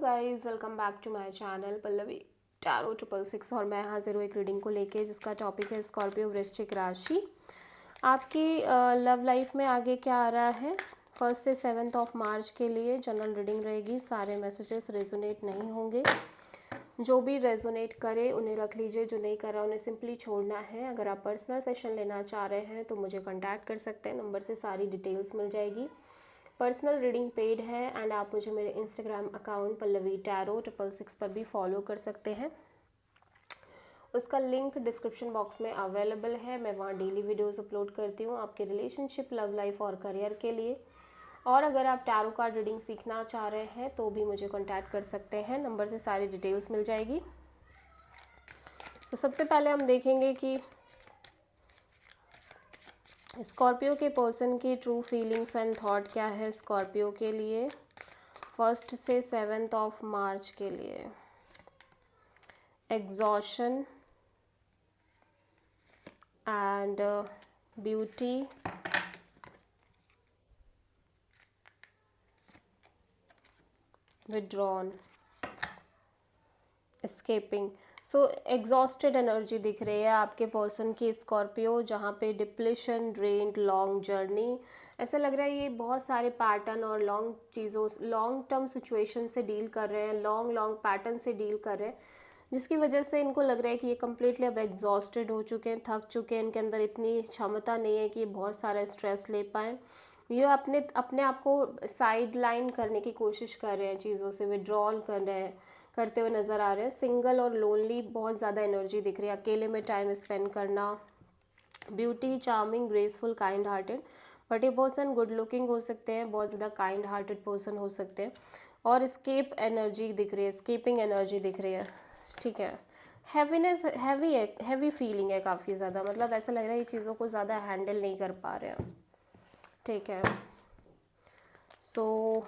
Guys, welcome back to my channel Pallavi tarot 666 और मैं हाजिर हूँ एक रीडिंग को लेके जिसका टॉपिक है स्कॉर्पियो वृश्चिक राशि। आपकी लव लाइफ में आगे क्या आ रहा है 1 से 7 मार्च के लिए जनरल रीडिंग रहेगी। सारे मैसेजेस रेजोनेट नहीं होंगे, जो भी रेजोनेट करे उन्हें रख लीजिए, जो नहीं कर रहा उन्हें सिंपली छोड़ना है। अगर आप पर्सनल सेशन लेना चाह रहे हैं तो मुझे कॉन्टैक्ट कर सकते हैं, नंबर से सारी डिटेल्स मिल जाएगी। पर्सनल रीडिंग पेड है एंड आप मुझे मेरे इंस्टाग्राम अकाउंट पल्लवी टैरो 666 पर भी फॉलो कर सकते हैं। उसका लिंक डिस्क्रिप्शन बॉक्स में अवेलेबल है। मैं वहाँ डेली वीडियोस अपलोड करती हूँ आपके रिलेशनशिप, लव लाइफ और करियर के लिए। और अगर आप टैरो कार्ड रीडिंग सीखना चाह रहे हैं तो भी मुझे कॉन्टैक्ट कर सकते हैं, नंबर से सारी डिटेल्स मिल जाएगी। तो सबसे पहले हम देखेंगे कि स्कॉर्पियो के पर्सन की ट्रू फीलिंग्स एंड थॉट क्या है स्कॉर्पियो के लिए 1 से 7 मार्च के लिए। Exhaustion and beauty, withdrawn, escaping. So exhausted energy दिख रही है आपके पर्सन की स्कॉर्पियो, जहाँ पे डिप्लेशन, ड्रेन्ड, लॉन्ग जर्नी। ऐसा लग रहा है ये बहुत सारे पैटर्न और लॉन्ग चीज़ों, लॉन्ग टर्म सिचुएशन से डील कर रहे हैं, लॉन्ग पैटर्न से डील कर रहे हैं, जिसकी वजह से इनको लग रहा है कि ये कम्प्लीटली अब एग्जॉस्टेड हो चुके हैं, थक चुके हैं। इनके अंदर इतनी क्षमता नहीं है कि ये बहुत सारा स्ट्रेस ले पाएँ। ये अपने अपने आप को साइड लाइन करने की कोशिश कर रहे हैं, चीज़ों से विड्रॉल करते हुए नज़र आ रहे हैं। सिंगल और लोनली बहुत ज़्यादा एनर्जी दिख रही है, अकेले में टाइम स्पेंड करना। Beauty, charming, graceful, kind hearted. But ये पर्सन गुड लुकिंग हो सकते हैं, बहुत ज़्यादा काइंड हार्टेड पर्सन हो सकते हैं। और स्केप एनर्जी दिख रही है, स्केपिंग एनर्जी दिख रही है, ठीक है। हैवीनेस, हैवी फीलिंग है काफ़ी ज़्यादा, मतलब ऐसा लग रहा है ये चीज़ों को ज़्यादा हैंडल नहीं कर पा रहे हैं, ठीक है। सो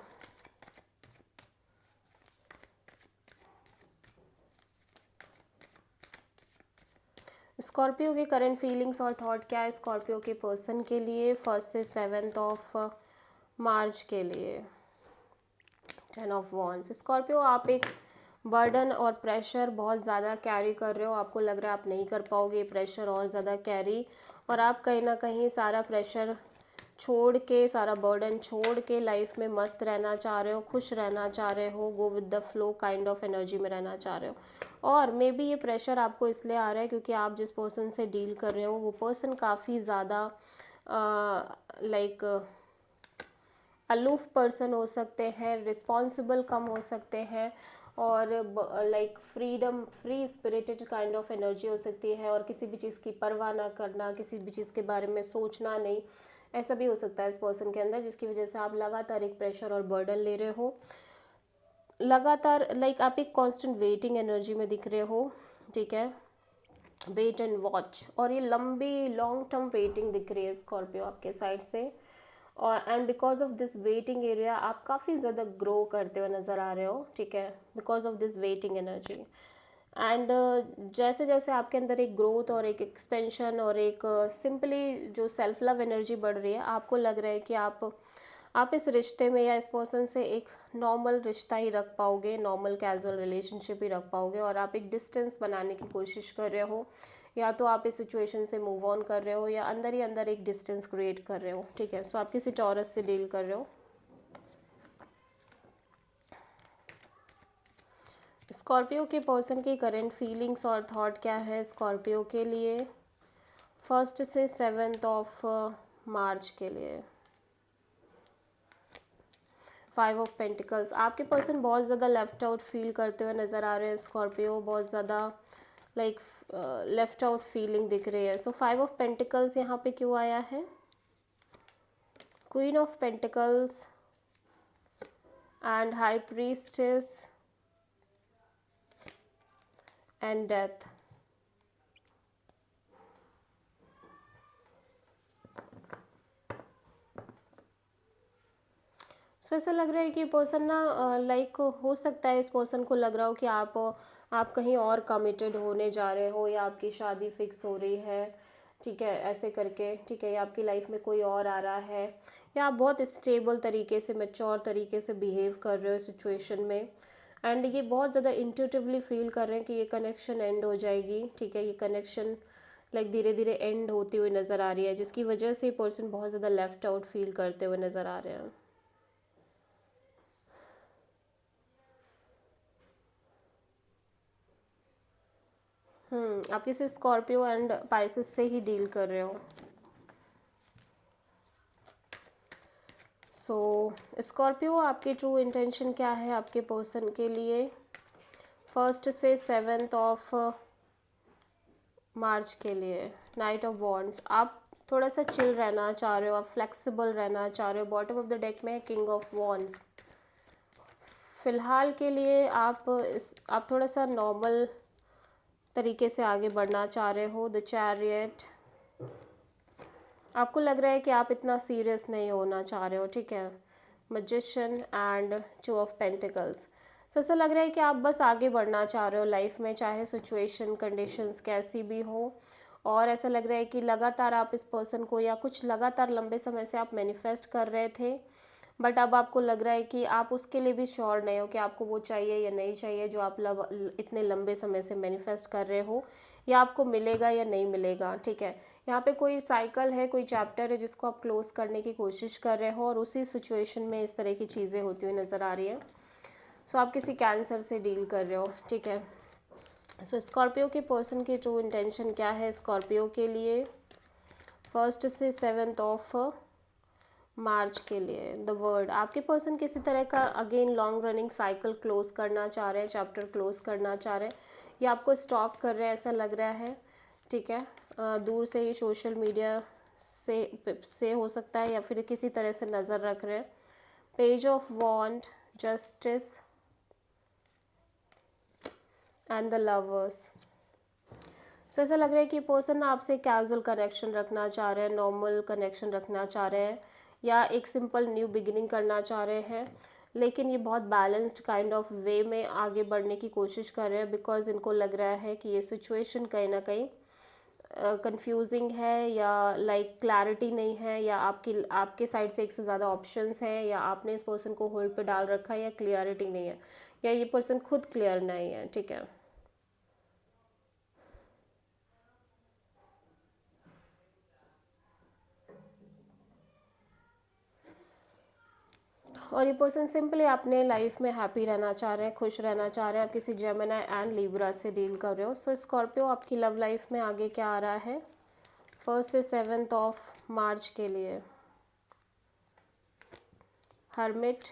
स्कॉर्पियो के करंट फीलिंग्स और थॉट क्या है स्कॉर्पियो के पर्सन के लिए 1 से 7 मार्च के लिए। 10 ऑफ वॉन्ड्स। स्कॉर्पियो, आप एक बर्डन और प्रेशर बहुत ज़्यादा कैरी कर रहे हो, आपको लग रहा है आप नहीं कर पाओगे प्रेशर और ज़्यादा कैरी, और आप कहीं ना कहीं सारा प्रेशर छोड़ के, सारा बर्डन छोड़ के लाइफ में मस्त रहना चाह रहे हो, खुश रहना चाह रहे हो, go with the flow kind of energy में रहना चाह रहे हो। और मे बी ये प्रेशर आपको इसलिए आ रहा है क्योंकि आप जिस पर्सन से डील कर रहे हो वो पर्सन काफ़ी ज़्यादा लाइक अलूफ पर्सन हो सकते हैं, रिस्पॉन्सिबल कम हो सकते हैं, और like free spirited kind of energy हो सकती है, और किसी भी चीज़ की परवाह ना करना, किसी भी चीज़ के बारे में सोचना नहीं, ऐसा भी हो सकता है इस पर्सन के अंदर, जिसकी वजह से आप लगातार एक प्रेशर और बर्डन ले रहे हो लगातार। लाइक आप एक कांस्टेंट वेटिंग एनर्जी में दिख रहे हो, ठीक है। वेट एंड वॉच, और ये लंबी लॉन्ग टर्म वेटिंग दिख रही है स्कॉर्पियो आपके साइड से। और and because of this waiting area आप काफ़ी ज़्यादा ग्रो करते हुए नज़र आ रहे हो, ठीक है, because of this waiting energy. And जैसे जैसे आपके अंदर एक ग्रोथ और एक एक्सपेंशन और एक सिंपली जो सेल्फ लव एनर्जी बढ़ रही है, आपको लग रहा है कि आप इस रिश्ते में या इस पर्सन से एक नॉर्मल रिश्ता ही रख पाओगे, नॉर्मल कैजुअल रिलेशनशिप ही रख पाओगे, और आप एक डिस्टेंस बनाने की कोशिश कर रहे हो, या तो आप इस सिचुएशन से मूव ऑन कर रहे हो या अंदर ही अंदर एक डिस्टेंस क्रिएट कर रहे हो, ठीक है। सो आप किसी टॉरस से डील कर रहे हो। स्कॉर्पियो के पर्सन की करंट फीलिंग्स और थॉट क्या है स्कॉर्पियो के लिए 1 से 7 मार्च के लिए। 5 ऑफ पेंटिकल्स। आपके पर्सन बहुत ज़्यादा लेफ्ट आउट फील करते हुए नज़र आ रहे हैं स्कॉर्पियो, बहुत ज़्यादा लाइक लेफ्ट आउट फीलिंग दिख रही है। सो 5 ऑफ पेंटिकल्स यहाँ पे क्यों आया है? Queen of pentacles and high priestess and death. So ऐसा लग रहा है कि पर्सन ना लाइक हो सकता है इस पर्सन को लग रहा हो कि आप कहीं और कमिटेड होने जा रहे हो, या आपकी शादी फिक्स हो रही है, ठीक है, ऐसे करके, ठीक है, या आपकी लाइफ में कोई और आ रहा है, या आप बहुत स्टेबल तरीके से, मैच्योर तरीके से बिहेव कर रहे हो सिचुएशन में। एंड ये बहुत ज़्यादा इंट्यूटिवली फील कर रहे हैं कि ये कनेक्शन एंड हो जाएगी, ठीक है, ये कनेक्शन लाइक धीरे धीरे एंड होती हुई नज़र आ रही है, जिसकी वजह से ये पर्सन बहुत ज़्यादा लेफ्ट आउट फील करते हुए नज़र आ रहे हैं। आप किसी स्कॉर्पियो एंड पाइसेस से ही डील कर रहे हो। सो स्कॉर्पियो, आपकी ट्रू इंटेंशन क्या है आपके पर्सन के लिए 1 से 7 ऑफ मार्च के लिए? नाइट ऑफ वॉन्ड्स, आप थोड़ा सा चिल रहना चाह रहे हो, आप फ्लेक्सिबल रहना चाह रहे हो। बॉटम ऑफ द डेक में किंग ऑफ वॉन्ड्स। फ़िलहाल के लिए आप थोड़ा सा नॉर्मल तरीके से आगे बढ़ना चाह रहे हो। द चैरियट, आपको लग रहा है कि आप इतना सीरियस नहीं होना चाह रहे हो, ठीक है। Magician and 2 of pentacles. तो ऐसा लग रहा है कि आप बस आगे बढ़ना चाह रहे हो लाइफ में, चाहे सिचुएशन कंडीशंस कैसी भी हो। और ऐसा लग रहा है कि लगातार आप इस पर्सन को, या कुछ लगातार लंबे समय से आप मैनिफेस्ट कर रहे थे, बट अब आपको लग रहा है कि आप उसके लिए भी श्योर नहीं हो कि आपको वो चाहिए या नहीं चाहिए जो आप इतने लंबे समय से मैनिफेस्ट कर रहे हो, या आपको मिलेगा या नहीं मिलेगा, ठीक है। यहाँ पे कोई साइकिल है, कोई चैप्टर है जिसको आप क्लोज करने की कोशिश कर रहे हो, और उसी सिचुएशन में इस तरह की चीज़ें होती हुई नज़र आ रही हैं। सो आप किसी कैंसर से डील कर रहे हो, ठीक है। सो स्कॉर्पियो के पर्सन की ट्रू इंटेंशन क्या है स्कॉर्पियो के लिए 1 से 7 ऑफ मार्च के लिए? द वर्ड, आपके पर्सन किसी तरह का again long running cycle close करना चाह रहे हैं, चैप्टर क्लोज करना चाह रहे हैं, या आपको स्टॉक कर रहे हैं ऐसा लग रहा है, ठीक है। दूर से ही सोशल मीडिया से हो सकता है, या फिर किसी तरह से नज़र रख रहे हैं। Page of wand, justice and the lovers. So ऐसा लग रहा है कि पर्सन आपसे कैजुअल कनेक्शन रखना चाह रहे हैं, नॉर्मल कनेक्शन रखना चाह रहे हैं, या एक सिंपल न्यू बिगिनिंग करना चाह रहे हैं, लेकिन ये बहुत बैलेंस्ड काइंड ऑफ वे में आगे बढ़ने की कोशिश कर रहे हैं, बिकॉज इनको लग रहा है कि ये सिचुएशन कहीं ना कहीं कंफ्यूजिंग है, या लाइक क्लैरिटी नहीं है, या आपके साइड से एक से ज़्यादा ऑप्शंस हैं, या आपने इस पर्सन को होल्ड पे डाल रखा है, या क्लियरिटी नहीं है, या ये पर्सन खुद क्लियर नहीं है, ठीक है। और ये पर्सन सिंपली अपने लाइफ में हैप्पी रहना चाह रहे हैं, खुश रहना चाह रहे हैं। आप किसी जेमिनी एंड लिब्रा से डील कर रहे हो। सो स्कॉर्पियो, आपकी लव लाइफ में आगे क्या आ रहा है 1 से 7 ऑफ मार्च के लिए? हर्मिट,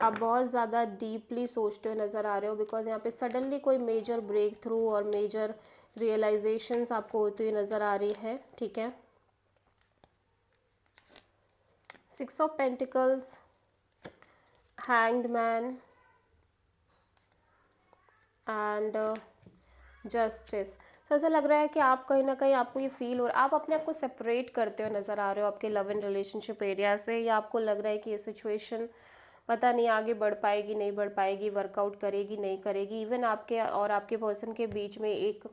आप बहुत ज़्यादा डीपली सोचते हुए नज़र आ रहे हो, बिकॉज यहाँ पे सडनली कोई मेजर ब्रेक थ्रू और मेजर रियलाइजेशंस आपको होती हुई नज़र आ रही है, ठीक है। 6 of pentacles, hanged man and justice. तो ऐसा लग रहा है कि आप कहीं ना कहीं, आपको ये फील हो, आप अपने आप को सेपरेट करते हुए नज़र आ रहे हो आपके लव एंड रिलेशनशिप एरिया से, या आपको लग रहा है कि ये सिचुएशन पता नहीं आगे बढ़ पाएगी नहीं बढ़ पाएगी, वर्कआउट करेगी नहीं करेगी। इवन आपके और आपके पर्सन के बीच में एक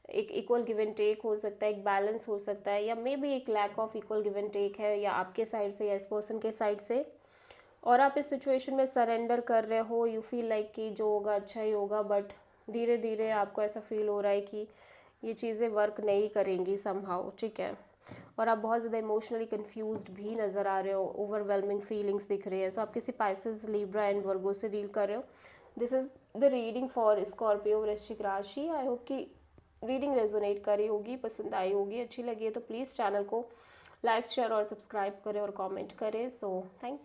इक्वल गिव एंड टेक हो सकता है, एक बैलेंस हो सकता है, या मे बी एक lack of equal give and take है, या आपके साइड से या इस पर्सन के साइड से, और आप इस सिचुएशन में सरेंडर कर रहे हो। यू फील लाइक कि जो होगा अच्छा ही होगा, बट धीरे धीरे आपको ऐसा फील हो रहा है कि ये चीज़ें वर्क नहीं करेंगी समहाउ, ठीक है। और आप बहुत ज़्यादा इमोशनली कंफ्यूज्ड भी नज़र आ रहे हो, ओवरवेलमिंग फीलिंग्स दिख रही है। सो आप किसी पाइसेस, लिब्रा एंड वर्गो से डील कर रहे हो। This is the reading for Scorpio वृश्चिक राशि। आई होप कि रीडिंग रेजोनेट करी होगी, पसंद आई होगी, अच्छी लगी है तो प्लीज़ चैनल को लाइक, शेयर और सब्सक्राइब करें और कमेंट करें। So thank